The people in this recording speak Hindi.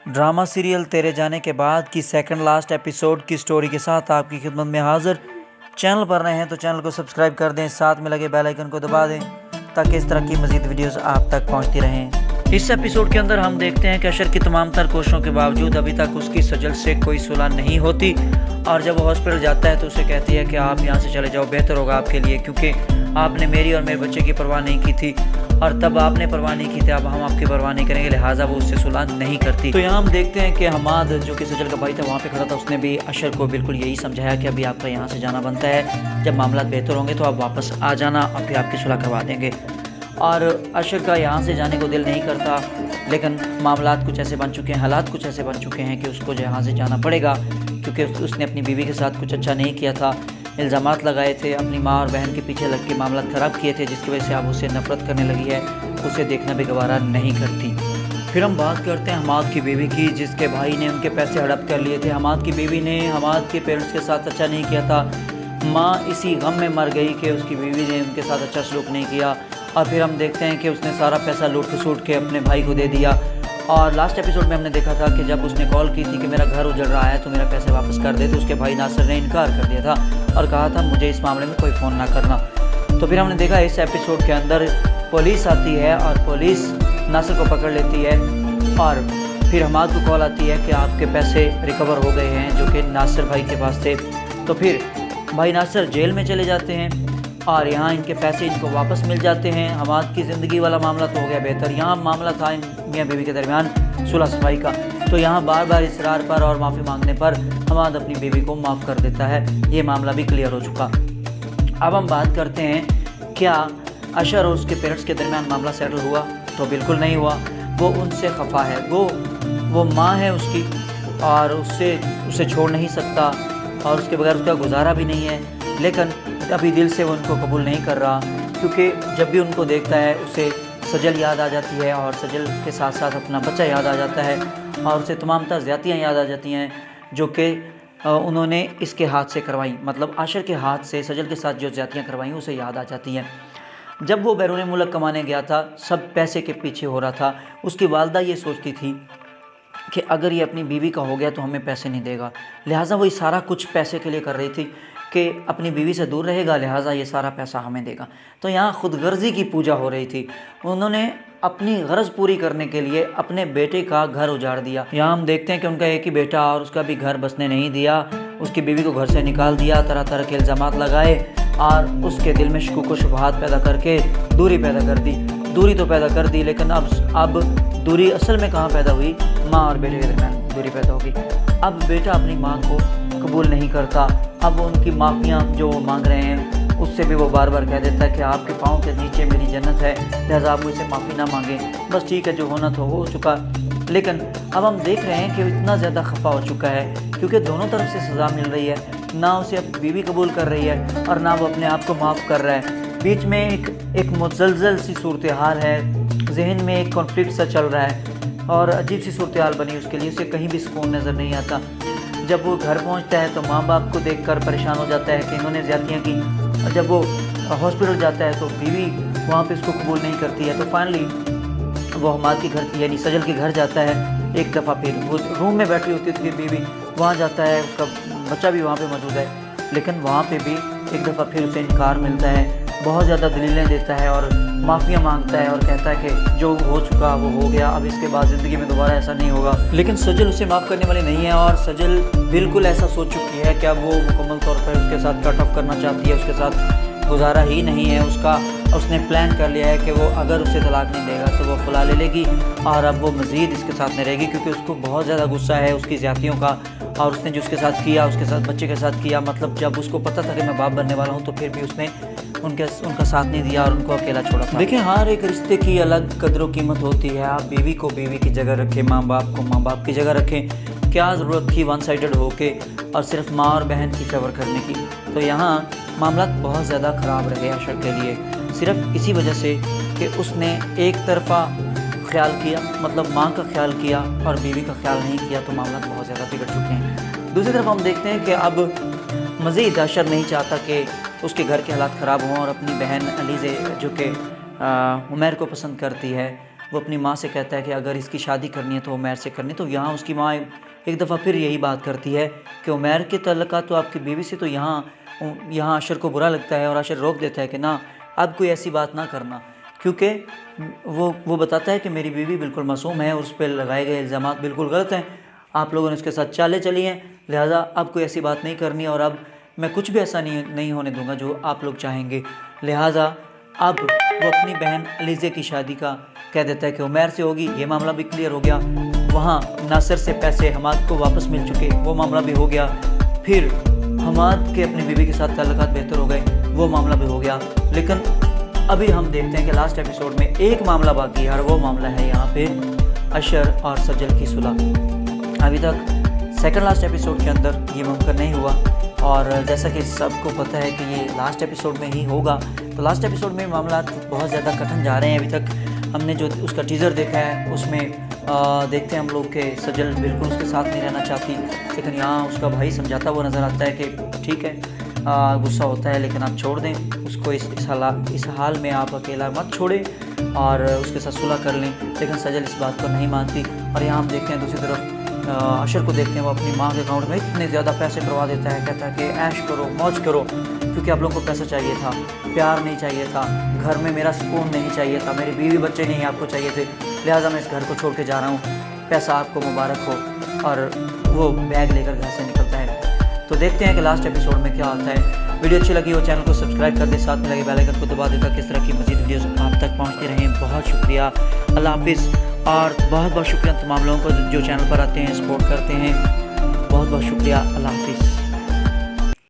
ड्रामा सीरियल तेरे जाने के बाद की सेकंड लास्ट एपिसोड की स्टोरी के साथ आपकी खिदमत में हाजिर। चैनल पर नए हैं तो चैनल को सब्सक्राइब कर दें, साथ में लगे बेल आइकन को दबा दें ताकि इस तरह की मज़ीद वीडियोस आप तक पहुंचती रहें। इस एपिसोड के अंदर हम देखते हैं कि अशर की तमाम तर कोशिशों के बावजूद अभी तक उसकी सजल से कोई सुलह नहीं होती, और जब वो हॉस्पिटल जाता है तो उसे कहती है कि आप यहाँ से चले जाओ, बेहतर होगा आपके लिए, क्योंकि आपने मेरी और मेरे बच्चे की परवाह नहीं की थी और तब आपने परवाह नहीं की थी, अब हम आपकी परवाह नहीं करेंगे, लिहाजा वो उससे सुलह नहीं करती। तो यहाँ हम देखते हैं कि हमाद जो कि सजल का भाई था वहाँ पे खड़ा था, उसने भी अशर को बिल्कुल यही समझाया कि अभी आपका यहाँ से जाना बनता है, जब मामला बेहतर होंगे तो आप वापस आ जाना और फिर आपकी सुलह करवा देंगे। और अशर का यहाँ से जाने को दिल नहीं करता, लेकिन मामलात कुछ ऐसे बन चुके हैं, हालात कुछ ऐसे बन चुके हैं कि उसको यहाँ से जाना पड़ेगा, क्योंकि उसने अपनी बीवी के साथ कुछ अच्छा नहीं किया था, इल्ज़ामात लगाए थे, अपनी माँ और बहन के पीछे लग के मामला ख़राब किए थे, जिसकी वजह से अब उससे नफ़रत करने लगी है, उसे देखना भी गवारा नहीं करती। फिर हम बात करते हैं हमाद की बीवी की, जिसके भाई ने उनके पैसे हड़प कर लिए थे। हमाद की बीवी ने हमाद के पेरेंट्स के साथ अच्छा नहीं किया था, माँ इसी गम में मर गई कि उसकी बीवी ने उनके साथ अच्छा सलूक नहीं किया, और फिर हम देखते हैं कि उसने सारा पैसा लूट खसूट के अपने भाई को दे दिया। और लास्ट एपिसोड में हमने देखा था कि जब उसने कॉल की थी कि मेरा घर उजड़ रहा है तो मेरा पैसे वापस कर दे, तो उसके भाई नासिर ने इनकार कर दिया था और कहा था मुझे इस मामले में कोई फ़ोन ना करना। तो फिर हमने देखा इस एपिसोड के अंदर पुलिस आती है और पुलिस नासिर को पकड़ लेती है, और फिर हमाद को कॉल आती है कि आपके पैसे रिकवर हो गए हैं जो कि नासिर भाई के पास थे। तो फिर भाई नासिर जेल में चले जाते हैं और यहाँ इनके पैसे इनको वापस मिल जाते हैं। हमाद की ज़िंदगी वाला मामला तो हो गया बेहतर। यहाँ मामला था इन मियाँ बीवी के दरमियान सुलह सफाई का, तो यहाँ बार बार इसरार पर और माफ़ी मांगने पर हमाद अपनी बीवी को माफ़ कर देता है। ये मामला भी क्लियर हो चुका। अब हम बात करते हैं क्या अशर और उसके पेरेंट्स के दरमियान मामला सेटल हुआ? तो बिल्कुल नहीं हुआ। वो उनसे खफा है, वो माँ है उसकी और उसे छोड़ नहीं सकता और उसके बगैर उसका गुजारा भी नहीं है, लेकिन अभी दिल से वो उनको कबूल नहीं कर रहा, क्योंकि जब भी उनको देखता है उसे सजल याद आ जाती है और सजल के साथ साथ अपना बच्चा याद आ जाता है और उसे तमाम तर ज़्यादतियाँ याद आ जाती हैं जो कि उन्होंने इसके हाथ से करवाई, मतलब आशर के हाथ से सजल के साथ जो ज़्यादतियाँ करवाई उसे याद आ जाती हैं। जब वो बैरून मुल्क कमाने गया था, सब पैसे के पीछे हो रहा था। उसकी वालदा ये सोचती थी कि अगर ये अपनी बीवी का हो गया तो हमें पैसे नहीं देगा, लिहाजा वो ये सारा कुछ पैसे के लिए कर रही थी कि अपनी बीवी से दूर रहेगा, लिहाजा ये सारा पैसा हमें देगा। तो यहाँ खुदगर्जी की पूजा हो रही थी। उन्होंने अपनी गरज पूरी करने के लिए अपने बेटे का घर उजाड़ दिया। यहाँ हम देखते हैं कि उनका एक ही बेटा और उसका भी घर बसने नहीं दिया, उसकी बीवी को घर से निकाल दिया, तरह तरह के इल्ज़ामात लगाए और उसके दिल में शुकूक व शुबहात पैदा करके दूरी पैदा कर दी। दूरी तो पैदा कर दी, लेकिन अब दूरी असल में कहाँ पैदा हुई? माँ और बेटे के दरमियान दूरी पैदा होगी। अब बेटा अपनी माँ को कबूल नहीं करता, अब उनकी माफ़ियाँ जो वो मांग रहे हैं उससे भी वो बार बार कह देता है कि आपके पाँव के नीचे मेरी जन्नत है, लिहाजा आप मुझसे माफ़ी ना मांगें, बस ठीक है जो होना था हो चुका। लेकिन अब हम देख रहे हैं कि इतना ज़्यादा खफा हो चुका है क्योंकि दोनों तरफ से सज़ा मिल रही है, ना उसे अब बीवी कबूल कर रही है और ना वो अपने आप को माफ़ कर रहा है। बीच में एक मुज़लज़ल सी सूरत हाल है, जहन में एक कॉन्फ्लिक्ट सा चल रहा है और अजीब सी सूरत हाल बनी उसके लिए, उसे कहीं भी सुकून नज़र नहीं आता। जब वो घर पहुंचता है तो माँ बाप को देखकर परेशान हो जाता है कि इन्होंने ज़्यादतियाँ की, और जब वो हॉस्पिटल जाता है तो बीवी वहाँ पे उसको कबूल नहीं करती है। तो फाइनली वो हमाद के घर यानी सजल के घर जाता है एक दफ़ा, फिर वो रूम में बैठी होती है तो बीवी वहाँ जाता है, उसका बच्चा भी वहाँ पे मौजूद है, लेकिन वहाँ पे भी एक दफ़ा फिर उसे इनकार मिलता है, बहुत ज़्यादा दलीलें देता है और माफ़िया मांगता है और कहता है कि जो हो चुका वो हो गया, अब इसके बाद ज़िंदगी में दोबारा ऐसा नहीं होगा। लेकिन सजल उसे माफ़ करने वाली नहीं है और सजल बिल्कुल ऐसा सोच चुकी है कि अब वो मुकम्मल तौर पर उसके साथ कट ऑफ करना चाहती है, उसके साथ गुजारा ही नहीं है उसका। उसने प्लान कर लिया है कि वो अगर उसे तलाक नहीं देगा तो वो खुला ले लेगी और अब वो मज़ीद इसके साथ नहीं रहेगी, क्योंकि उसको बहुत ज़्यादा गुस्सा है उसकी ज़्यादतियों का और उसने जो उसके साथ किया, उसके साथ बच्चे के साथ किया, मतलब जब उसको पता था कि मैं बाप बनने वाला हूँ तो फिर भी उसने उनका साथ नहीं दिया और उनको अकेला छोड़ा था। देखिए हर एक रिश्ते की अलग कदर कीमत होती है। आप बीवी को बीवी की जगह रखें, माँ बाप को माँ बाप की जगह रखें। क्या ज़रूरत थी वन साइडेड होके और सिर्फ माँ और बहन की फेवर करने की? तो यहाँ मामला बहुत ज़्यादा ख़राब रहे अशर के लिए, सिर्फ इसी वजह से कि उसने एक तरफ़ा ख्याल किया, मतलब माँ का ख्याल किया और बीवी का ख्याल नहीं किया, तो मामला बहुत ज़्यादा बिगड़ चुके हैं। दूसरी तरफ हम देखते हैं कि अब मज़ीद अशर नहीं चाहता कि उसके घर के हालात ख़राब हों और अपनी बहन अलीज़े जो कि उमैर को पसंद करती है, वो अपनी माँ से कहता है कि अगर इसकी शादी करनी है तो उमैर से करनी। तो यहाँ उसकी माँ एक दफ़ा फिर यही बात करती है कि उमैर के तल्लुकात तो आपकी बीवी से, तो यहाँ अशर को बुरा लगता है और अशर रोक देता है कि ना, अब कोई ऐसी बात ना करना, क्योंकि वो बताता है कि मेरी बीवी बिल्कुल मासूम है, उस पर लगाए गए इल्ज़ामात बिल्कुल गलत हैं, आप लोगों ने उसके साथ चालें चली हैं, लिहाजा अब कोई ऐसी बात नहीं करनी और अब मैं कुछ भी ऐसा नहीं होने दूंगा जो आप लोग चाहेंगे। लिहाजा अब वो अपनी बहन अलीज़े की शादी का कह देता है कि उमैर से होगी। ये मामला भी क्लियर हो गया। वहाँ नासिर से पैसे हमाद को वापस मिल चुके, वो मामला भी हो गया। फिर हमाद के अपनी बीवी के साथ ताल्लुकात बेहतर हो गए, वो मामला भी हो गया। लेकिन अभी हम देखते हैं कि लास्ट एपिसोड में एक मामला बाकी है और वो मामला है यहाँ पे अशर और सजल की सुलह। अभी तक सेकंड लास्ट एपिसोड के अंदर ये मुमकिन नहीं हुआ और जैसा कि सबको पता है कि ये लास्ट एपिसोड में ही होगा, तो लास्ट एपिसोड में मामला बहुत ज़्यादा कठिन जा रहे हैं। अभी तक हमने जो उसका टीज़र देखा है उसमें देखते हैं हम लोग के सजल बिल्कुल उसके साथ नहीं रहना चाहती, लेकिन यहाँ उसका भाई समझाता हुआ नज़र आता है कि ठीक है, गुस्सा होता है लेकिन आप छोड़ दें उसको, इस हाल में आप अकेला मत छोड़ें और उसके साथ सुलह कर लें। लेकिन सजल इस बात को नहीं मानती और यहाँ हम देखते हैं दूसरी तरफ अशर को देखते हैं, वो अपनी माँ के अकाउंट में इतने ज़्यादा पैसे करवा देता है, कहता है कि ऐश करो, मौज करो, क्योंकि आप लोगों को पैसा चाहिए था, प्यार नहीं चाहिए था, घर में मेरा सुकून नहीं चाहिए था, मेरी बीवी बच्चे नहीं आपको चाहिए थे, लिहाजा मैं इस घर को छोड़ के जा रहा हूँ, पैसा आपको मुबारक हो। और वो बैग लेकर घर से निकलता है। तो देखते हैं कि लास्ट एपिसोड में क्या होता है। वीडियो अच्छी लगी हो चैनल को सब्सक्राइब कर दें, साथ में लगे बेल आइकन को दबा दें ताकि इस तरह की मज़ीद वीडियोस आप तक पहुंचती रहें। बहुत शुक्रिया, अल्लाह हाफिज़। और बहुत बहुत शुक्रिया तमाम लोगों को जो चैनल पर आते हैं, सपोर्ट करते हैं। बहुत बहुत शुक्रिया, अल्लाह हाफिज़।